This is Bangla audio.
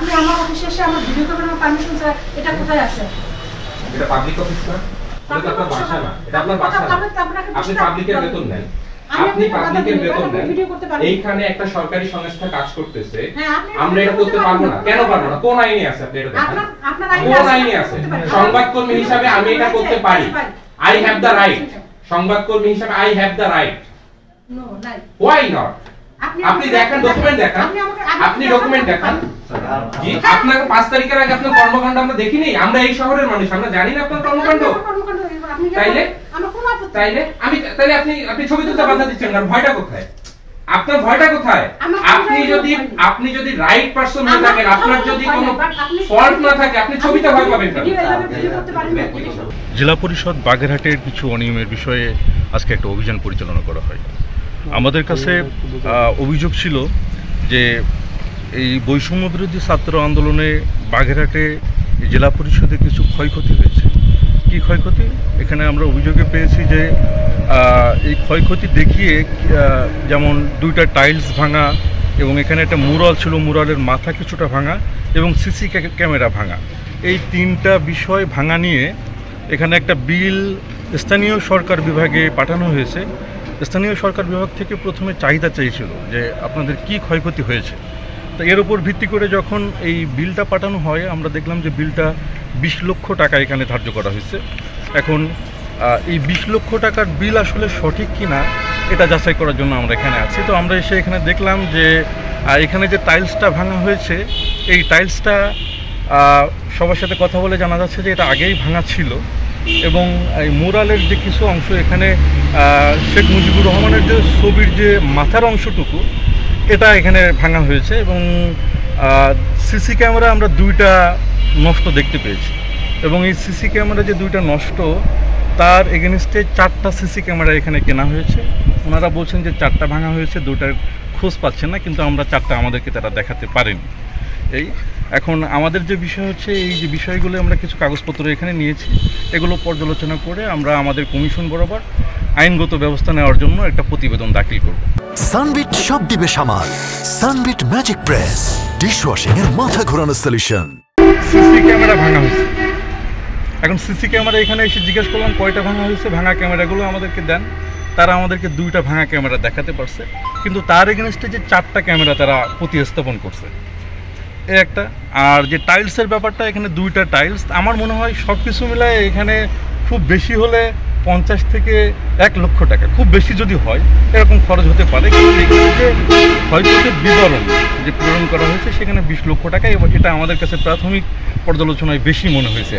আপনি আমার অফিসে এসে আমার ভিডিও করবেন আমার পারমিশন স্যার এটা কোথায় আছে? এটা পাবলিক অফিস না, এটা আপনার বাসা না, এটা আপনার বাসা না। আপনি পাবলিকের বেতন নেন, আপনি পাবলিকের বেতন নেন, এইখানে একটা সরকারি সংস্থা কাজ করতেছে, আমরা এটা করতে পারবো না। কেন পারবো না? কোন আইনে আছে? আপনি এটা দেখেন, কোন আইনে আছে? সংবাদকর্মী হিসাবে আমি এটা করতে পারি, আই হ্যাভ দ্য রাইট। সংবাদকর্মী হিসাবে I have the right. No নাই, হোয়াই নট? আপনি দেখেন, ডকুমেন্ট দেখান, আপনি ডকুমেন্ট দেখান। জি, আপনার 5 তারিখের আগে আপনার কর্মকাণ্ড আমরা দেখিনি। আমরা এই শহরের মানুষ, আমরা জানি না আপনার কর্মকাণ্ড। তাইলে আপনি ছবি তুলতে বাধা দিচ্ছেন, কারণ ভয়টা কোথায়? আপনার ভয়টা কোথায়? আপনি যদি রাইট পারসন হয়ে থাকেন, আপনার যদি কোনো ফল্ট না থাকে, আপনি ছবিতে ভয় পাবেন কেন? জেলা পরিষদ বাগেরহাটের কিছু অনিয়মের বিষয়ে আজকে একটা অভিযান পরিচালনা করা হয়। আমাদের কাছে অভিযোগ ছিল যে এই বৈষম্য বিরোধী ছাত্র আন্দোলনে বাগেরহাটে জেলা পরিষদে কিছু ক্ষয়ক্ষতি হয়েছে। কি ক্ষয়ক্ষতি? এখানে আমরা অভিযোগে পেয়েছি যে এই ক্ষয়ক্ষতি দেখিয়ে যেমন 2টা টাইলস ভাঙা, এবং এখানে একটা মুরাল ছিল, মুরালের মাথা কিছুটা ভাঙা, এবং সিসি ক্যামেরা ভাঙা। এই 3টা বিষয় ভাঙা নিয়ে এখানে একটা বিল স্থানীয় সরকার বিভাগে পাঠানো হয়েছে। স্থানীয় সরকার বিভাগ থেকে প্রথমে চাহিদা চেয়েছিল যে আপনাদের কি ক্ষয়ক্ষতি হয়েছে। তো এর উপর ভিত্তি করে যখন এই বিলটা পাঠানো হয়, আমরা দেখলাম যে বিলটা 20 লক্ষ টাকা এখানে ধার্য করা হয়েছে। এখন এই 20 লক্ষ টাকার বিল আসলে সঠিক কিনা এটা যাচাই করার জন্য আমরা এখানে আছি। তো আমরা এসে এখানে দেখলাম যে এখানে যে টাইলসটা ভাঙা হয়েছে, এই টাইলসটা সবার সাথে কথা বলে জানা যাচ্ছে যে এটা আগেই ভাঙা ছিল, এবং এই মুরালের যে কিছু অংশ, এখানে শেখ মুজিবুর রহমানের যে ছবির যে মাথার অংশটুকু, এটা এখানে ভাঙা হয়েছে। এবং সিসি ক্যামেরা আমরা 2টা নষ্ট দেখতে পেয়েছি, এবং এই সিসি ক্যামেরা যে 2টা নষ্ট, তার এগেনস্টে 4টা সিসি ক্যামেরা এখানে কেনা হয়েছে। ওনারা বলছেন যে 4টা ভাঙা হয়েছে, 2টার খোঁজ পাচ্ছেন না, কিন্তু আমরা 4টা আমাদেরকে তারা দেখাতে পারেনি। এই এখন আমাদের যে বিষয় হচ্ছে, এই যে বিষয়গুলো আমরা কিছু কাগজপত্র এখানে নিয়েছি, এগুলো পর্যালোচনা করে আমরা আমাদের কমিশন বরাবর আইনগত ব্যবস্থা নেওয়ার জন্য একটা প্রতিবেদন দাখিল করব। সানবিট সব দিবে সামাল। সানবিট ম্যাজিক প্রেস ডিশওয়াশিং এর মাথা ঘোরানো সলিউশন। সিসি ক্যামেরা ভাঙা হয়েছে। এখন সিসি ক্যামেরা এখানে এসে জিজ্ঞেস করলাম কয়টা ভাঙা হয়েছে, ভাঙা ক্যামেরাগুলো আমাদেরকে দেন। তারা আমাদেরকে 2টা ভাঙা ক্যামেরা দেখাতে পারছে, কিন্তু তার এগেনস্টে যে 4টা ক্যামেরা তারা প্রতিস্থাপন করছে, এ একটা। আর যে টাইলসের ব্যাপারটা, এখানে 2টা টাইলস, আমার মনে হয় সব কিছু মিলায় এখানে খুব বেশি হলে 50 থেকে 1 লক্ষ টাকা, খুব বেশি যদি হয় এরকম খরচ হতে পারে। কিন্তু এখানে যে ক্ষয়ক্ষতির বিবরণ যে প্রেরণ করা হয়েছে, সেখানে 20 লক্ষ টাকা, এবং এটা আমাদের কাছে প্রাথমিক পর্যালোচনায় বেশি মনে হয়েছে।